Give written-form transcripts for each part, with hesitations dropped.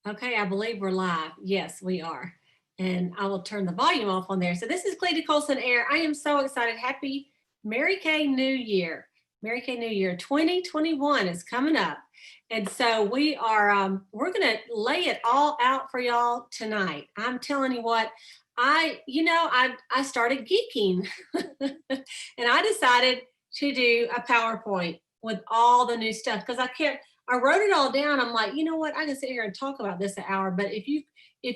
Okay, I believe we're live. Yes, we are. And I will turn the volume off on there. So this is Cleety Colson-Eyre. I am so excited. Happy Mary Kay New Year. Mary Kay New Year 2021 is coming up. And so we're gonna lay it all out for y'all tonight. I'm telling you what, I started geeking and I decided to do a PowerPoint with all the new stuff because I wrote it all down. I'm like, you know what? I can sit here and talk about this an hour, but if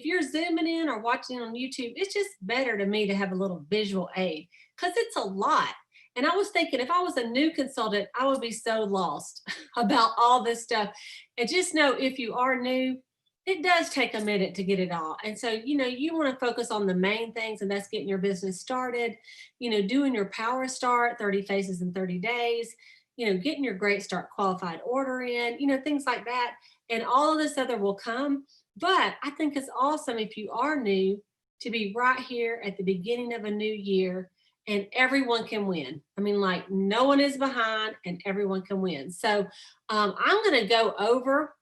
you're zooming in or watching on YouTube, it's just better to me to have a little visual aid because it's a lot. And I was thinking if I was a new consultant, I would be so lost about all this stuff. And just know if you are new, it does take a minute to get it all. And so, you want to focus on the main things, and that's getting your business started, doing your power start, 30 phases in 30 days, getting your great start qualified order in, things like that. And all of this other will come. But I think it's awesome if you are new to be right here at the beginning of a new year and everyone can win. I mean, like no one is behind and everyone can win. So I'm going to go over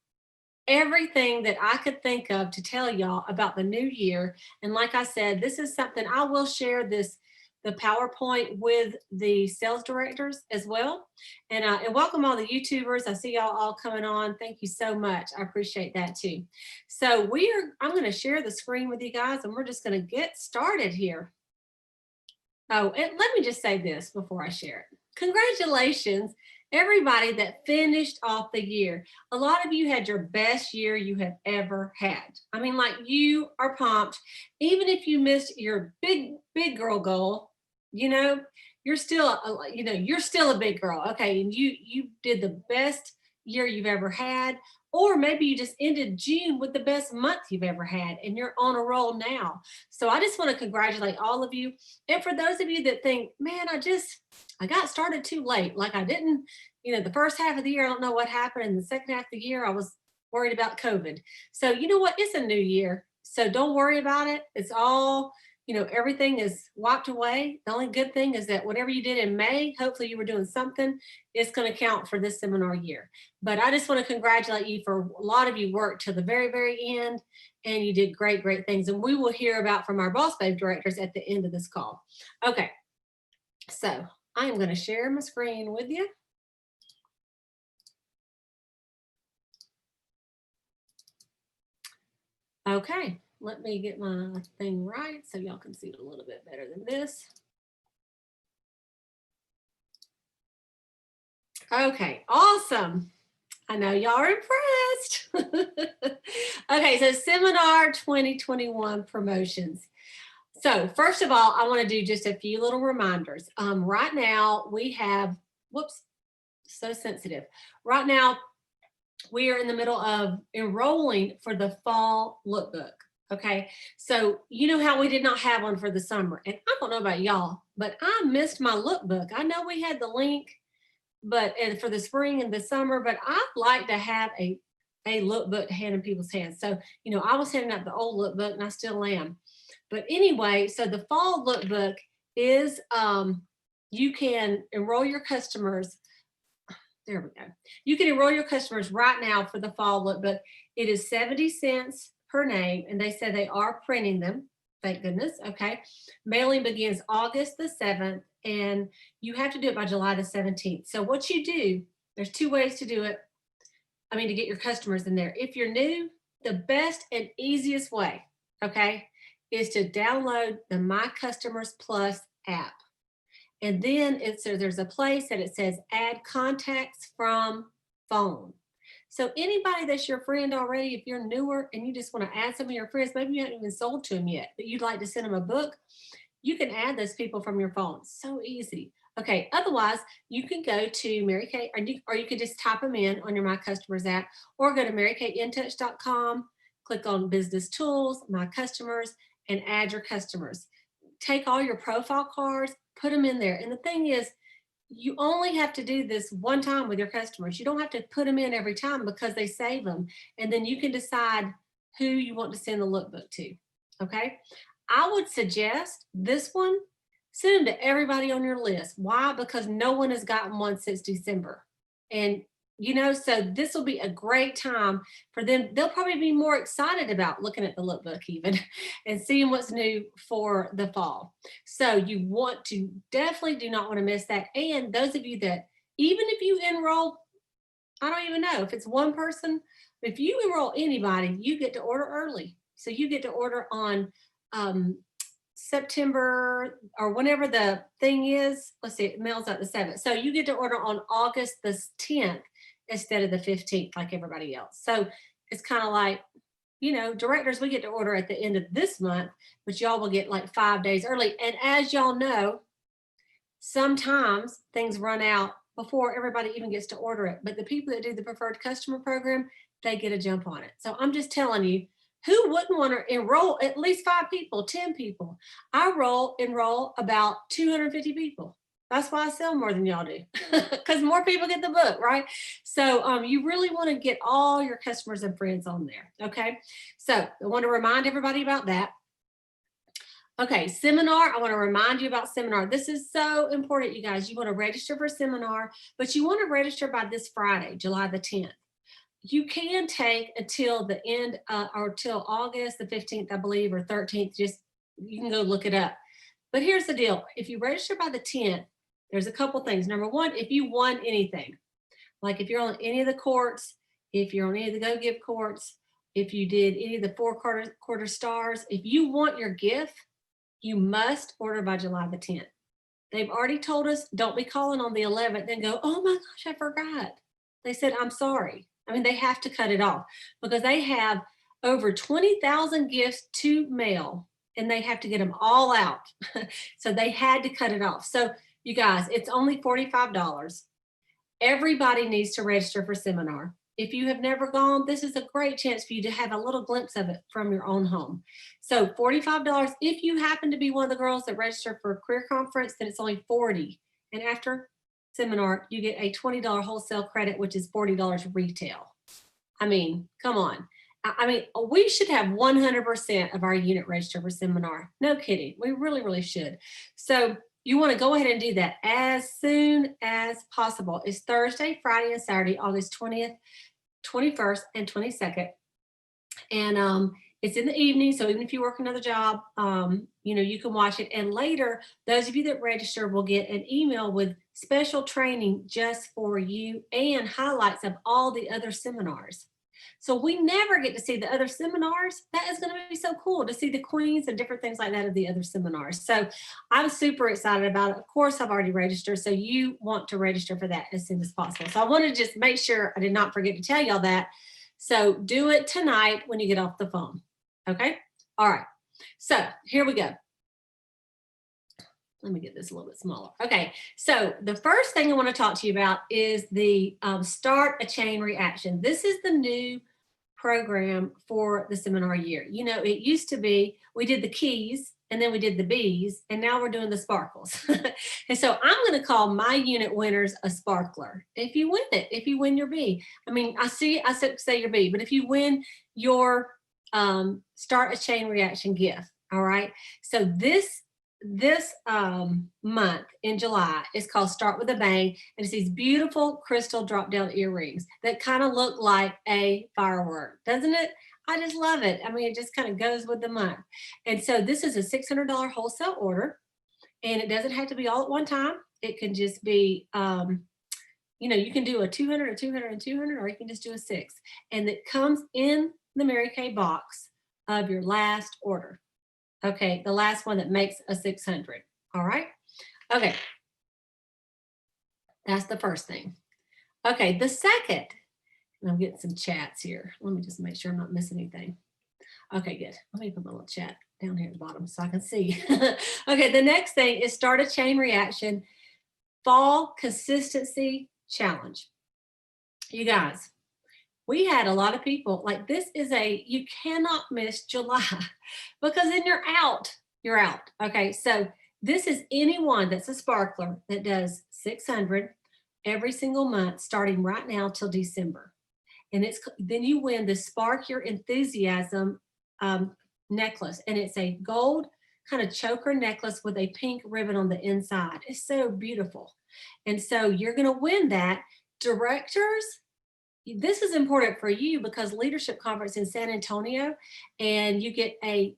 everything that I could think of to tell y'all about the new year. And like I said, this is something I will share the PowerPoint with the sales directors as well. And welcome all the YouTubers. I see y'all all coming on. Thank you so much. I appreciate that too. So I'm going to share the screen with you guys and we're just going to get started here. Oh, and let me just say this before I share it. Congratulations, everybody that finished off the year. A lot of you had your best year you have ever had. I mean, like you are pumped. Even if you missed your big girl goal, you're still a big girl. Okay, and you did the best year you've ever had. Or maybe you just ended June with the best month you've ever had and you're on a roll now. So I just want to congratulate all of you. And for those of you that think, man, I got started too late. Like I didn't, the first half of the year, I don't know what happened. And the second half of the year, I was worried about COVID. So you know what? It's a new year. So don't worry about it. It's all, everything is wiped away. The only good thing is that whatever you did in May, hopefully you were doing something, it's going to count for this seminar year. But I just want to congratulate you for a lot of you worked to the very, very end and you did great, great things. And we will hear about from our Boss Babe directors at the end of this call. Okay, so I am going to share my screen with you. Okay, let me get my thing right so y'all can see it a little bit better than this. Okay, awesome. I know y'all are impressed. Okay, so Seminar 2021 promotions. So first of all, I want to do just a few little reminders. Right now we have, whoops, so sensitive. Right now we are in the middle of enrolling for the fall lookbook. Okay, so you know how we did not have one for the summer, and I don't know about y'all, but I missed my lookbook. I know we had the link, and for the spring and the summer, but I'd like to have a lookbook hand in people's hands. So, I was handing out the old lookbook and I still am. But anyway, so the fall lookbook is, you can enroll your customers. There we go. You can enroll your customers right now for the fall lookbook. It is 70 cents per name, and they said they are printing them. Thank goodness. Okay. Mailing begins August the 7th, and you have to do it by July the 17th. So what you do, there's two ways to do it. To get your customers in there. If you're new, the best and easiest way, okay, is to download the My Customers Plus app. And then there's a place that it says add contacts from phone. So anybody that's your friend already, if you're newer and you just want to add some of your friends, maybe you haven't even sold to them yet, but you'd like to send them a book, you can add those people from your phone. So easy. Okay, otherwise you can go to Mary Kay, or you could just type them in on your My Customers app, or go to marykaintouch.com, click on Business Tools, My Customers, and add your customers. Take all your profile cards, put them in there. And the thing is, you only have to do this one time with your customers. You don't have to put them in every time because they save them. And then you can decide who you want to send the lookbook to, okay? I would suggest this one, send them to everybody on your list. Why? Because no one has gotten one since December. And So this will be a great time for them. They'll probably be more excited about looking at the lookbook even and seeing what's new for the fall. So you want to definitely do not want to miss that. And those of you that, even if you enroll, I don't even know if it's one person, if you enroll anybody, you get to order early. So you get to order on September or whenever the thing is. Let's see, it mails out the 7th. So you get to order on August the 10th instead of the 15th, like everybody else. So it's kind of like, directors, we get to order at the end of this month, but y'all will get like 5 days early. And as y'all know, sometimes things run out before everybody even gets to order it. But the people that do the preferred customer program, they get a jump on it. So I'm just telling you, who wouldn't want to enroll at least 5 people, 10 people? I enroll about 250 people. That's why I sell more than y'all do, because more people get the book, right? So you really want to get all your customers and friends on there, okay? So I want to remind everybody about that. Okay, seminar, I want to remind you about seminar. This is so important, you guys. You want to register for seminar, but you want to register by this Friday, July the 10th. You can take until the end or till August the 15th, I believe, or 13th. Just, you can go look it up. But here's the deal. If you register by the 10th, there's a couple things. Number one, if you won anything, like if you're on any of the courts, if you're on any of the Go Give courts, if you did any of the 4 quarter stars, if you want your gift, you must order by July the 10th. They've already told us, don't be calling on the 11th and go, oh my gosh, I forgot. They said, I'm sorry. I mean, they have to cut it off because they have over 20,000 gifts to mail and they have to get them all out. So they had to cut it off. So you guys, it's only $45. Everybody needs to register for seminar. If you have never gone, this is a great chance for you to have a little glimpse of it from your own home. So $45. If you happen to be one of the girls that register for a career conference, then it's only $40. And after seminar, you get a $20 wholesale credit, which is $40 retail. I mean, come on. I mean, we should have 100% of our unit register for seminar. No kidding. We really, really should. So you want to go ahead and do that as soon as possible. It's Thursday, Friday, and Saturday, August 20th, 21st, and 22nd. And it's in the evening, so even if you work another job, you can watch it. And later, those of you that register will get an email with special training just for you and highlights of all the other seminars. So we never get to see the other seminars. That is going to be so cool to see the queens and different things like that of the other seminars. So I'm super excited about it. Of course, I've already registered. So you want to register for that as soon as possible. So I want to just make sure I did not forget to tell y'all that. So do it tonight when you get off the phone. Okay. All right. So here we go. Let me get this a little bit smaller. Okay, so the first thing I want to talk to you about is the Start a Chain Reaction. This is the new program for the seminar year. It used to be we did the keys and then we did the bees, and now we're doing the sparkles. And so I'm going to call my unit winners a sparkler. If you win it, if you win your bee. I mean, I say your bee, but if you win your Start a Chain Reaction gift, all right? So this month in July is called Start with a Bang, and it's these beautiful crystal drop down earrings that kind of look like a firework, doesn't it? I just love it. I mean, it just kind of goes with the month. And so this is a $600 wholesale order, and it doesn't have to be all at one time. It can just be, you can do a 200, a 200, and 200, or you can just do a 6. And it comes in the Mary Kay box of your last order. Okay, the last one that makes a 600. All right. Okay. That's the first thing. Okay, the second, and I'm getting some chats here. Let me just make sure I'm not missing anything. Okay, good. Let me put my little chat down here at the bottom so I can see. Okay, the next thing is Start a Chain Reaction Fall Consistency Challenge. You guys, we had a lot of people like this you cannot miss July because then you're out. Okay, so this is anyone that's a sparkler that does 600 every single month starting right now till December. And then you win the Spark Your Enthusiasm necklace. And it's a gold kind of choker necklace with a pink ribbon on the inside. It's so beautiful. And so you're going to win that. Directors this is important for you because leadership conference in San Antonio, and you get an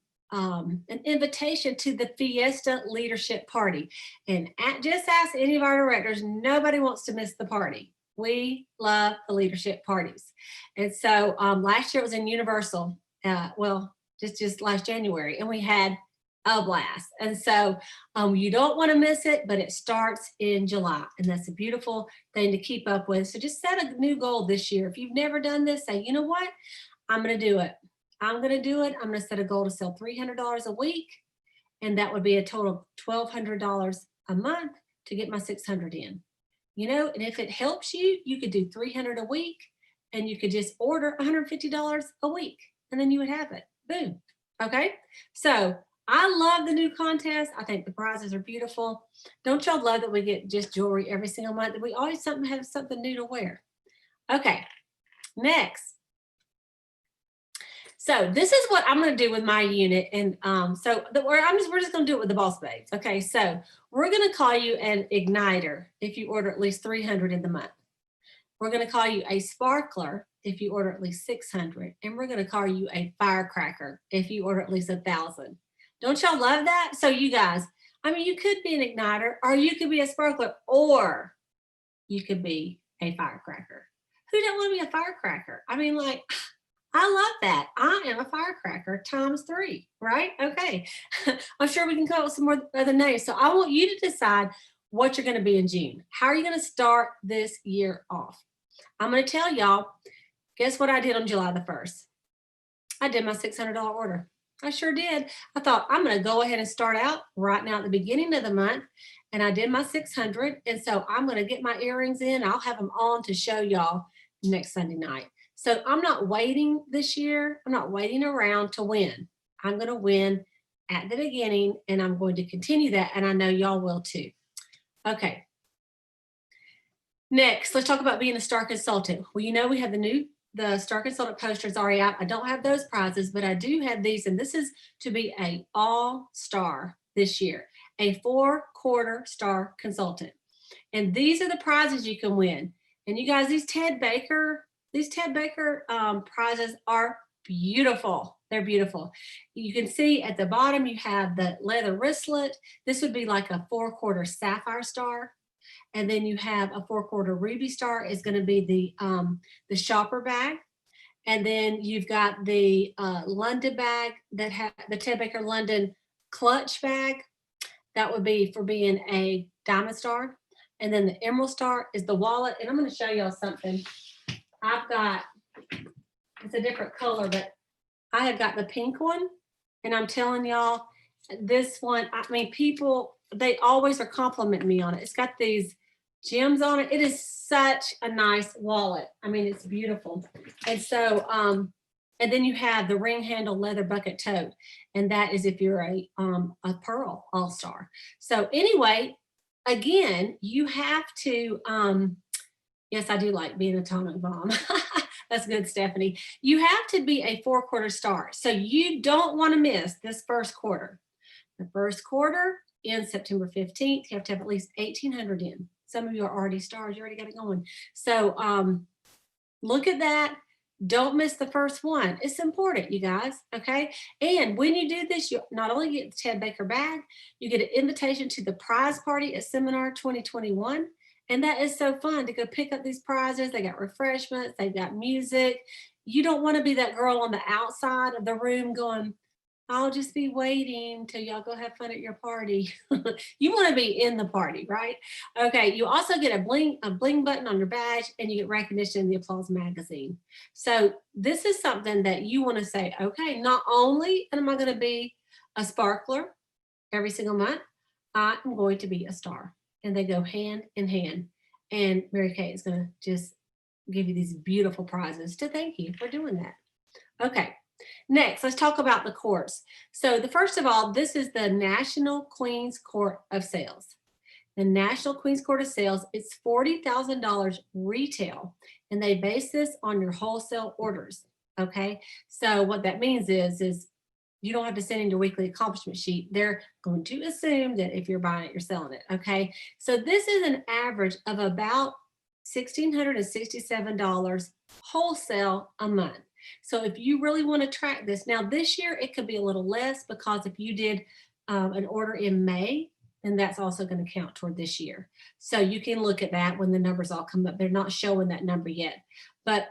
invitation to the Fiesta Leadership Party. And just ask any of our directors, nobody wants to miss the party. We love the leadership parties. And so last year it was in Universal, well, just last January, and we had a blast. And so you don't want to miss it, but it starts in July, and that's a beautiful thing to keep up with. So just set a new goal this year. If you've never done this, say, you know what, I'm going to do it. I'm going to do it. I'm going to set a goal to sell $300 a week, and that would be a total of $1,200 a month to get my 600 in. You know, and if it helps you, you could do 300 a week, and you could just order $150 a week, and then you would have it. Boom. Okay. So I love the new contest. I think the prizes are beautiful. Don't y'all love that we get just jewelry every single month? That we always have something new to wear. Okay. Next. So this is what I'm going to do with my unit. And we're just going to do it with the Boss Babes. Okay. So we're going to call you an igniter if you order at least 300 in the month. We're going to call you a sparkler if you order at least 600. And we're going to call you a firecracker if you order at least 1,000. Don't y'all love that? So you guys, I mean, you could be an igniter, or you could be a sparkler, or you could be a firecracker. Who doesn't want to be a firecracker? I mean, like, I love that. I am a firecracker times 3, right? Okay. I'm sure we can come up with some more other names. So I want you to decide what you're going to be in June. How are you going to start this year off? I'm going to tell y'all, guess what I did on July the 1st? I did my $600 order. I sure did. I thought I'm going to go ahead and start out right now at the beginning of the month. And I did my 600. And so I'm going to get my earrings in. I'll have them on to show y'all next Sunday night. So I'm not waiting this year. I'm not waiting around to win. I'm going to win at the beginning, and I'm going to continue that. And I know y'all will too. Okay. Next, let's talk about being a star consultant. Well, you know, we have the star consultant posters already out. I don't have those prizes, but I do have these, and this is to be a all-star this year, a 4-quarter star consultant. And these are the prizes you can win. And you guys, these Ted Baker prizes are beautiful. They're beautiful. You can see at the bottom, you have the leather wristlet. This would be like a 4-quarter sapphire star. And then you have a 4-quarter ruby star is going to be the shopper bag. And then you've got the London bag that have the Ted Baker London clutch bag. That would be for being a diamond star. And then the emerald star is the wallet. And I'm going to show y'all something. I've got, it's a different color, but I have got the pink one. And I'm telling y'all, this one, I mean, people, they always are complimenting me on it. It's got these gems on it. It is such a nice wallet. I mean, it's beautiful. And so, and then you have the ring handle leather bucket tote. And that is if you're a pearl all-star. So anyway, again, you have to, yes, I do like being atomic bomb. That's good, Stephanie. You have to be a 4-quarter star. So you don't want to miss this first quarter. The first quarter ends September 15th. You have to have at least 1,800 in. Some of you are already stars. You already got it going. So look at that. Don't miss the first one. It's important, you guys, okay? And when you do this, you not only get the Ted Baker bag, you get an invitation to the prize party at Seminar 2021. And that is so fun to go pick up these prizes. They got refreshments. They've got music. You don't want to be that girl on the outside of the room going, I'll just be waiting till y'all go have fun at your party. You want to be in the party, right? Okay, you also get a bling button on your badge, and you get recognition in the Applause magazine. So this is something that you want to say, okay, not only am I going to be a sparkler every single month, I'm going to be a star. And they go hand in hand. And Mary Kay is going to just give you these beautiful prizes to thank you for doing that. Okay. Next, let's talk about the course. So the first of all, this is the National Queen's Court of Sales. The National Queen's Court of Sales, it's $40,000 retail, and they base this on your wholesale orders, okay? So what that means is you don't have to send in your weekly accomplishment sheet. They're going to assume that if you're buying it, you're selling it, okay? So this is an average of about $1,667 wholesale a month. So if you really want to track this, now this year it could be a little less because if you did an order in May, then that's also going to count toward this year. So you can look at that when the numbers all come up. They're not showing that number yet. But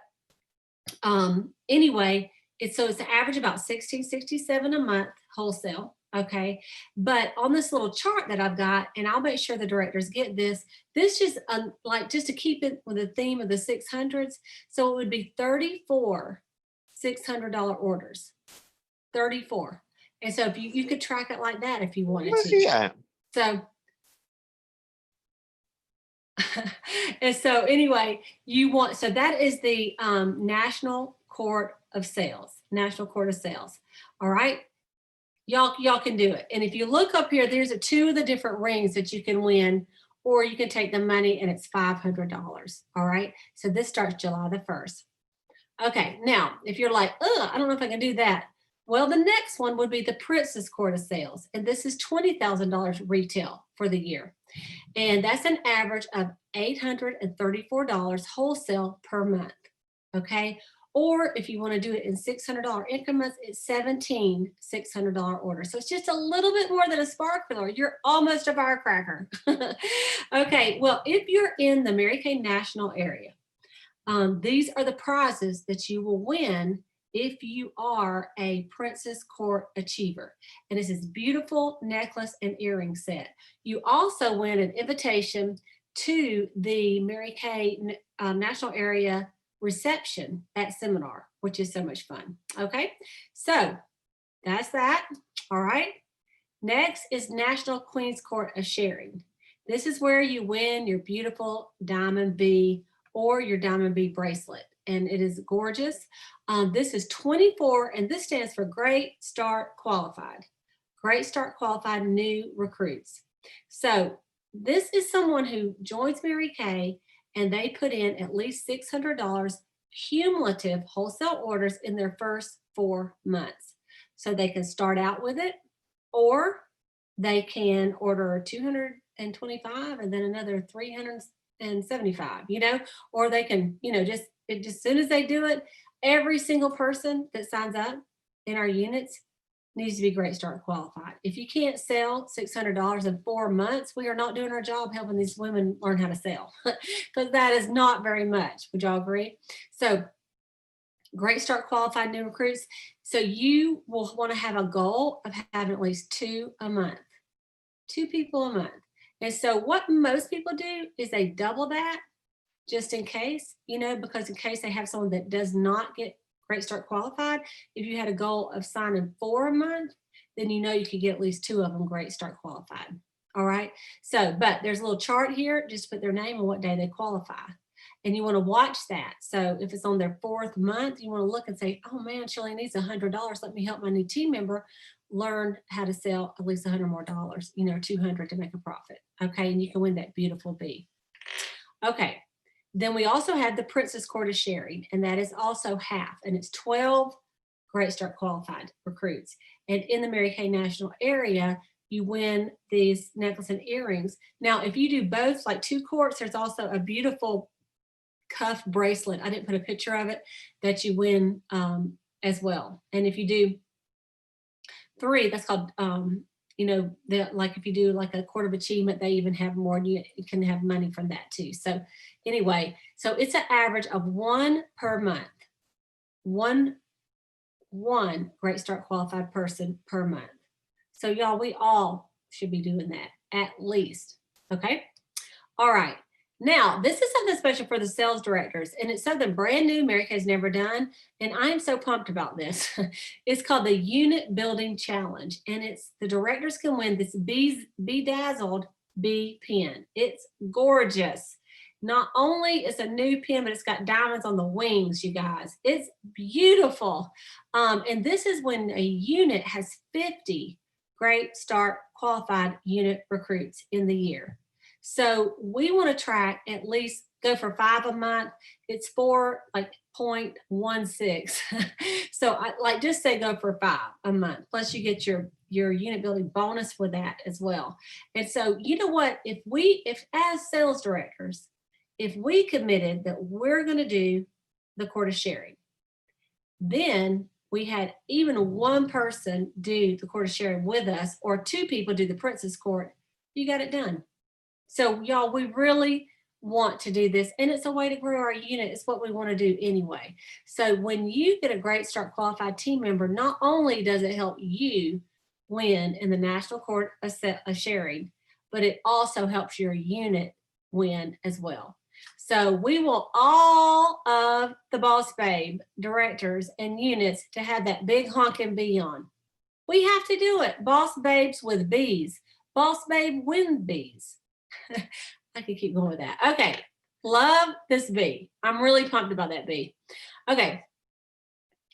anyway, it's an average about $1,667 a month wholesale. Okay. But on this little chart that I've got, and I'll make sure the directors get this, just like just to keep it with the theme of the 600s. So it would be 34 $600 orders, 34. And so if you could track it like that if you wanted to. Yeah. So, and so anyway, so that is the National Court of Sales, National Court of Sales. All right. Y'all can do it. And if you look up here, there's two of the different rings that you can win, or you can take the money and it's $500. All right. So this starts July the 1st. Okay. Now, if you're like, I don't know if I can do that. Well, the next one would be the Princess Court of Sales. And this is $20,000 retail for the year. And that's an average of $834 wholesale per month. Okay. Or if you want to do it in $600 increments, it's 17 $600 orders. So it's just a little bit more than a sparkler. You're almost a firecracker. Okay, well, if you're in the Mary Kay National area, these are the prizes that you will win if you are a Princess Court Achiever. And it's this beautiful necklace and earring set. You also win an invitation to the Mary Kay National Area reception at seminar, which is so much fun. Okay, so that's that. All right, next is National Queen's Court of Sharing. This is where you win your beautiful diamond B or your diamond B bracelet, and it is gorgeous. This is 24, and this stands for Great Start Qualified. Great Start Qualified new recruits. So this is someone who joins Mary Kay and they put in at least $600 cumulative wholesale orders in their first 4 months. So they can start out with it, or they can order 225 and then another 375, or they can, just as soon as they do it, every single person that signs up in our units needs to be Great Start Qualified. If you can't sell $600 in 4 months, we are not doing our job helping these women learn how to sell, because that is not very much. Would y'all agree? So Great Start Qualified new recruits. So you will want to have a goal of having at least 2 a month, 2 people a month. And so what most people do is they double that just in case, because in case they have someone that does not get Great Start Qualified, if you had a goal of signing 4 a month, then you could get at least 2 of them Great Start Qualified. All right. So, but there's a little chart here, just put their name and what day they qualify. And you want to watch that. So if it's on their 4th month, you want to look and say, oh man, she only needs $100. Let me help my new team member learn how to sell at least $100 more, 200 to make a profit. Okay. And you can win that beautiful B. Okay. Then we also have the Princess Court of Sharing, and that is also half, and it's 12 Great Start Qualified recruits. And in the Mary Kay National area, you win these necklace and earrings. Now, if you do both, like 2 courts, there's also a beautiful cuff bracelet. I didn't put a picture of it, that you win as well. And if you do 3, that's called, like if you do like a Court of Achievement, they even have more, and you can have money from that too. So anyway, so it's an average of 1 per month, one Great Start Qualified person per month. So y'all, we all should be doing that at least. Okay. All right. Now, this is something special for the sales directors, and it's something brand new Mary Kay's never done, and I am so pumped about this. It's called the Unit Building Challenge, and it's the directors can win this bedazzled B pen. It's gorgeous. Not only is a new pen, but it's got diamonds on the wings, you guys. It's beautiful. And this is when a unit has 50 Great Start Qualified unit recruits in the year. So we want to track at least, go for 5 a month. It's 4.16. So I just say go for 5 a month. Plus you get your unit building bonus with that as well. And so you know what, if as sales directors, if we committed that we're going to do the court of sharing, then we had even one person do the court of sharing with us, or two people do the princess court, you got it done. So y'all, we really want to do this, and it's a way to grow our unit. It's what we want to do anyway. So when you get a Great Start qualified team member, not only does it help you win in the National Court of Sharing, but it also helps your unit win as well. So we want all of the Boss Babe directors and units to have that big honking bee on. We have to do it. Boss Babes with bees. Boss Babe win bees. I could keep going with that. Okay. Love this bee. I'm really pumped about that bee. Okay.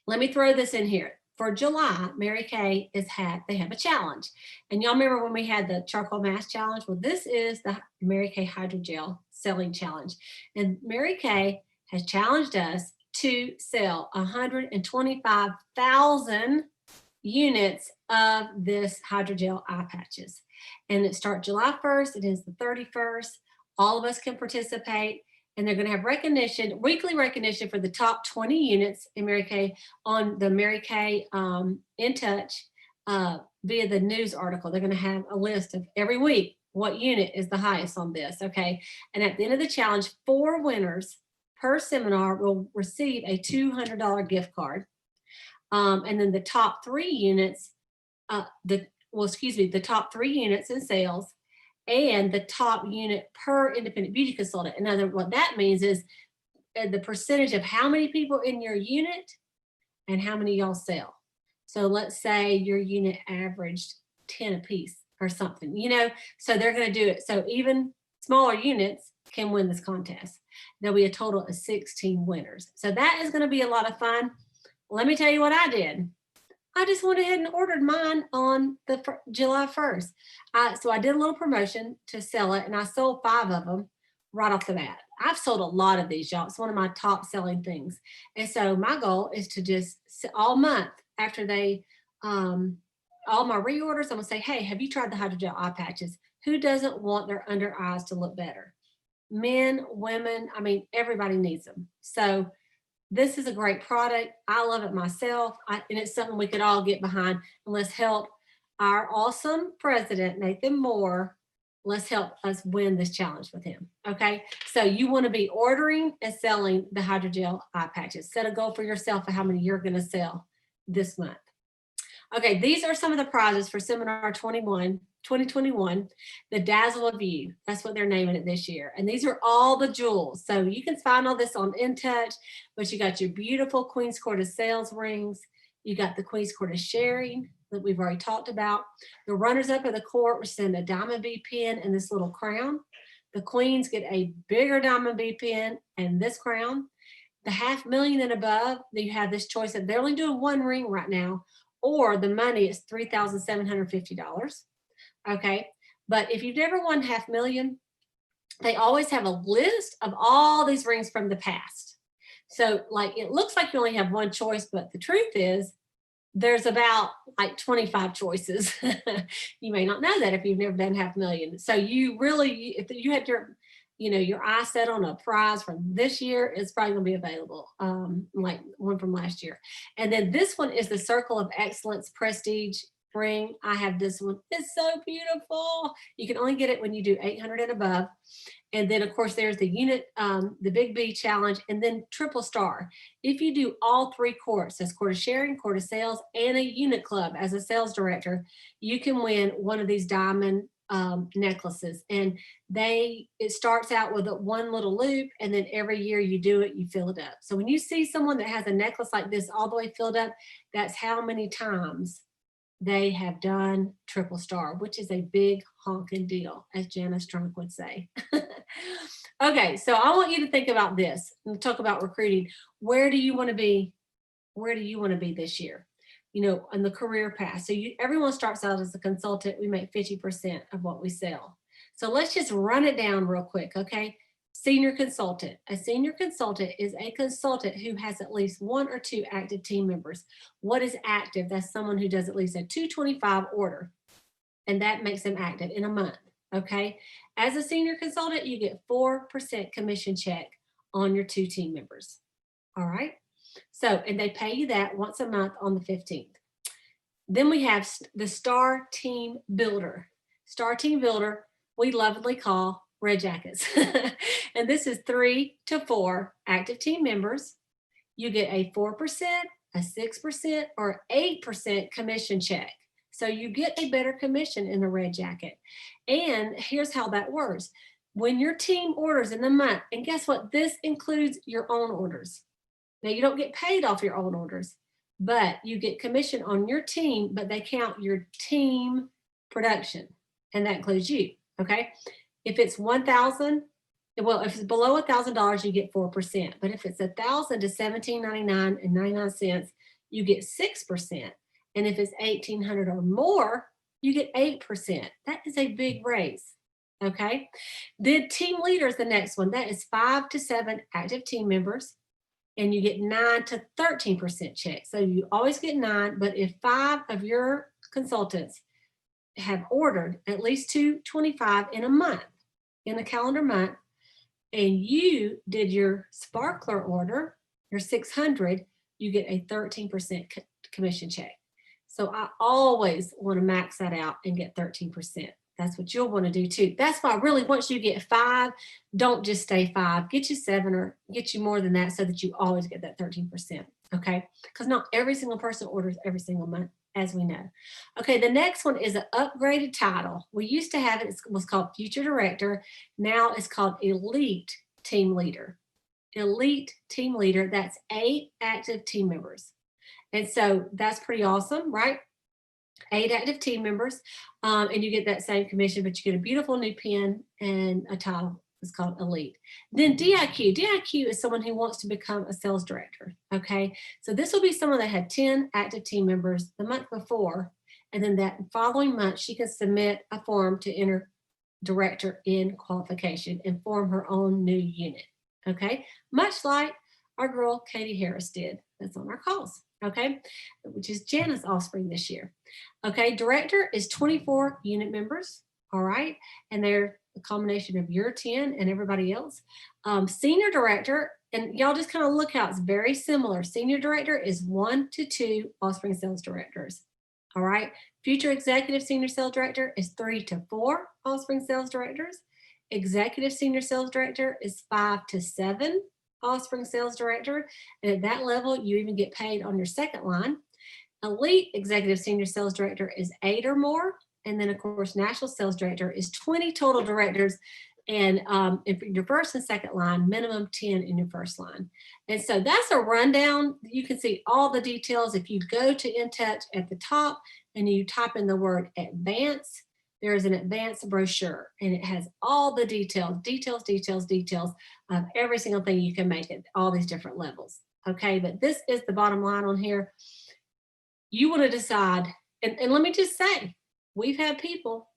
Let me throw this in here. For July, Mary Kay they have a challenge. And y'all remember when we had the charcoal mask challenge? Well, this is the Mary Kay Hydrogel selling challenge. And Mary Kay has challenged us to sell 125,000 units of this Hydrogel eye patches. And it starts July 1st. It is the 31st. All of us can participate. And they're going to have recognition, weekly recognition for the top 20 units in Mary Kay on the Mary Kay In Touch via the news article. They're going to have a list of every week what unit is the highest on this, okay? And at the end of the challenge, 4 winners per seminar will receive a $200 gift card. And then the top 3 units, the top 3 units in sales, and the top unit per independent beauty consultant. In other words, what that means is the percentage of how many people in your unit and how many y'all sell. So let's say your unit averaged 10 a piece or something, so they're going to do it. So even smaller units can win this contest. There'll be a total of 16 winners. So that is going to be a lot of fun. Let me tell you what I did. I just went ahead and ordered mine on the July 1st. So I did a little promotion to sell it, and I sold 5 of them right off the bat. I've sold a lot of these, y'all. It's one of my top selling things. And so my goal is to just all month after they, all my reorders, I'm gonna say, hey, have you tried the Hydrogel eye patches? Who doesn't want their under eyes to look better? Men, women, everybody needs them. So this is a great product. I love it myself. And it's something we could all get behind. And let's help our awesome president, Nathan Moore. Let's help us win this challenge with him. Okay. So you want to be ordering and selling the Hydrogel eye patches. Set a goal for yourself of how many you're going to sell this month. Okay. These are some of the prizes for Seminar 2021, the Dazzle of You. That's what they're naming it this year. And these are all the jewels. So you can find all this on InTouch, but you got your beautiful Queen's Court of Sales rings. You got the Queen's Court of Sharing that we've already talked about. The runners up of the court receive a diamond bead pin and this little crown. The queens get a bigger diamond bead pin and this crown. The $500,000 and above, you have this choice of they're only doing 1 ring right now, or the money is $3,750. Okay, but if you've never won $500,000, they always have a list of all these rings from the past. So like it looks like you only have 1 choice, but the truth is there's about like 25 choices. You may not know that if you've never done $500,000. So you really, if you had your eye set on a prize from this year, it's probably gonna be available, like one from last year. And then this one is the Circle of Excellence Prestige ring. I have this one. It's so beautiful. You can only get it when you do 800 and above. And then of course there's the unit, the Big B challenge, and then triple star. If you do all 3 courts, that's Court of Sharing, Court of Sales, and a unit club as a sales director, you can win one of these diamond necklaces. And it starts out with 1 little loop, and then every year you do it, you fill it up. So when you see someone that has a necklace like this all the way filled up, that's how many times they have done triple star, which is a big honking deal, as Janice Drunk would say. Okay, so I want you to think about this and talk about recruiting. Where do you want to be? Where do you want to be this year? On the career path. So everyone starts out as a consultant. We make 50% of what we sell. So let's just run it down real quick, okay? Senior consultant. A senior consultant is a consultant who has at least 1 or 2 active team members. What is active? That's someone who does at least a 225 order, and that makes them active in a month, Okay. As a senior consultant, you get 4% commission check on your 2 team members. All right. So, and they pay you that once a month on the 15th. Then we have the Star Team Builder. Star Team Builder, we lovingly call Red Jackets. And this is 3 to 4 active team members. You get a 4%, a 6%, or 8% commission check. So you get a better commission in the Red Jacket. And here's how that works. When your team orders in the month, and guess what? This includes your own orders. Now, you don't get paid off your own orders, but you get commission on your team, but they count your team production, and that includes you. Okay. If it's 1,000, well, if it's below $1,000, you get 4%. But if it's 1,000 to $1,799.99, you get 6%. And if it's 1,800 or more, you get 8%. That is a big raise. Okay. The team leader is the next one. That is 5 to 7 active team members, and you get 9 to 13% check. So you always get 9, but if 5 of your consultants have ordered at least 225 in a month, in a calendar month, and you did your sparkler order, your 600, you get a 13% commission check. So I always want to max that out and get 13%. That's what you'll want to do too. That's why really once you get 5, don't just stay 5, get you 7 or get you more than that so that you always get that 13%. Okay. Because not every single person orders every single month, as we know. Okay. The next one is an upgraded title. We used to have it, it was called Future Director. Now it's called Elite Team Leader. Elite Team Leader, that's 8 active team members. And so that's pretty awesome, right? 8 active team members, and you get that same commission, but you get a beautiful new pin and a title. It's called Elite. Then DIQ. DIQ is someone who wants to become a sales director. Okay, so this will be someone that had 10 active team members the month before, and then that following month she can submit a form to enter director in qualification and form her own new unit. Okay, much like our girl Katie Harris did. That's on our calls. Okay, which is Jana's offspring this year. Okay, director is 24 unit members. All right, and they're a combination of your 10 and everybody else. Senior director, and y'all just kind of look how it's very similar. Senior director is 1 to 2 offspring sales directors. All right, future executive senior sales director is 3 to 4 offspring sales directors. Executive senior sales director is 5 to 7 offspring sales director, and at that level you even get paid on your second line. Elite executive senior sales director is 8 or more, and then of course national sales director is 20 total directors, and if your first and second line, minimum 10 in your first line. And so that's a rundown. You can see all the details if you go to InTouch at the top and you type in the word advanced. There is an advanced brochure, and it has all the details of every single thing you can make at all these different levels. Okay, but this is the bottom line on here. You want to decide, and let me just say, we've had people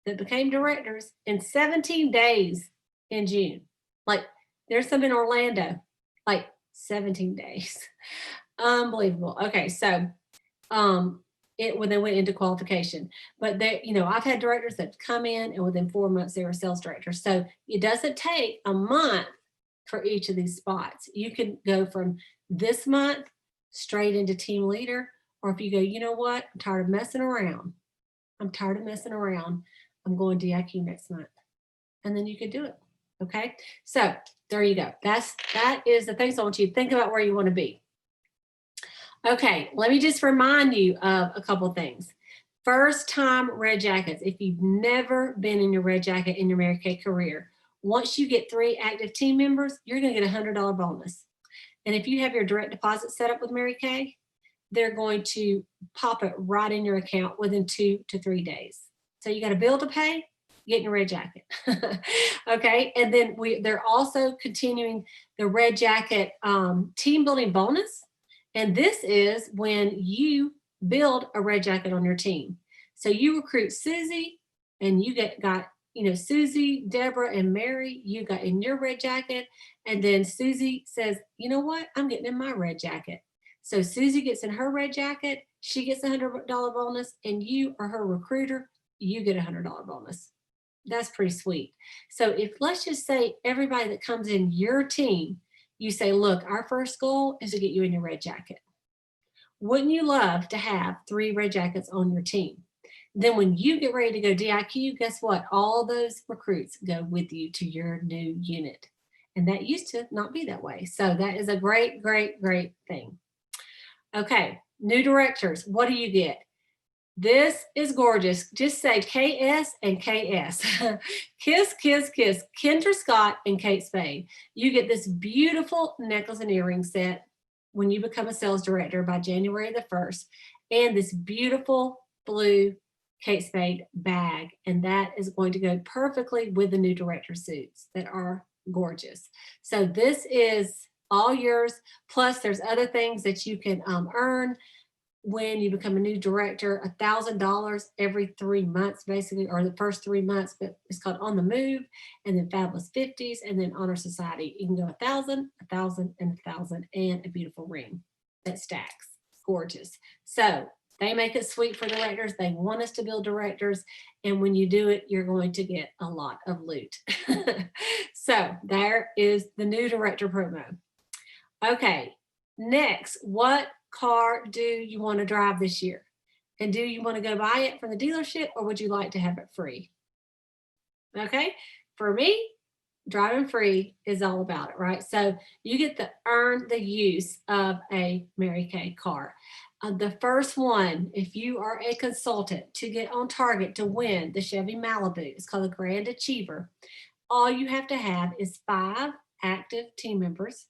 that became directors in 17 days in June. Like there's some in Orlando, like 17 days. Unbelievable. Okay, so when they went into qualification, but they, I've had directors that come in and within 4 months they were sales directors. So it doesn't take a month for each of these spots. You can go from this month straight into team leader, or if you go, you know what, I'm tired of messing around. I'm going DIQ next month, and then you could do it. Okay, so there you go. That is the things I want you to think about where you want to be. Okay, let me just remind you of a couple of things. First time red jackets. If you've never been in your red jacket in your Mary Kay career, once you get 3 active team members, you're going to get a $100 bonus. And if you have your direct deposit set up with Mary Kay, they're going to pop it right in your account within 2 to 3 days. So you got a bill to pay, get in your red jacket. Okay, and then they're also continuing the red jacket team building bonus. And this is when you build a red jacket on your team. So you recruit Susie, and you got Susie, Deborah, and Mary, you got in your red jacket. And then Susie says, you know what, I'm getting in my red jacket. So Susie gets in her red jacket, she gets a $100 bonus, and you are her recruiter, you get a $100 bonus. That's pretty sweet. So if let's just say everybody that comes in your team, you say, look, our first goal is to get you in your red jacket. Wouldn't you love to have 3 red jackets on your team? Then when you get ready to go DIQ, guess what? All those recruits go with you to your new unit. And that used to not be that way. So that is a great, great, great thing. Okay, new directors, what do you get? This is gorgeous. Just say KS and KS. Kiss, kiss, kiss. Kendra Scott and Kate Spade. You get this beautiful necklace and earring set when you become a sales director by January the 1st, and this beautiful blue Kate Spade bag. And that is going to go perfectly with the new director suits that are gorgeous. So this is all yours. Plus there's other things that you can earn when you become a new director, $1,000 every 3 months, basically, or the first 3 months, but it's called On the Move, and then Fabulous 50s, and then Honor Society. You can go 1,000, 1,000, and 1,000, and a beautiful ring that stacks. Gorgeous. So they make it sweet for directors. They want us to build directors. And when you do it, you're going to get a lot of loot. So there is the new director promo. Okay, next, what car do you want to drive this year? And do you want to go buy it from the dealership, or would you like to have it free? Okay, for me, driving free is all about it, right? So you get to earn the use of a Mary Kay car. The first one, if you are a consultant to get on target to win the Chevy Malibu, it's called the Grand Achiever. All you have to have is 5 active team members,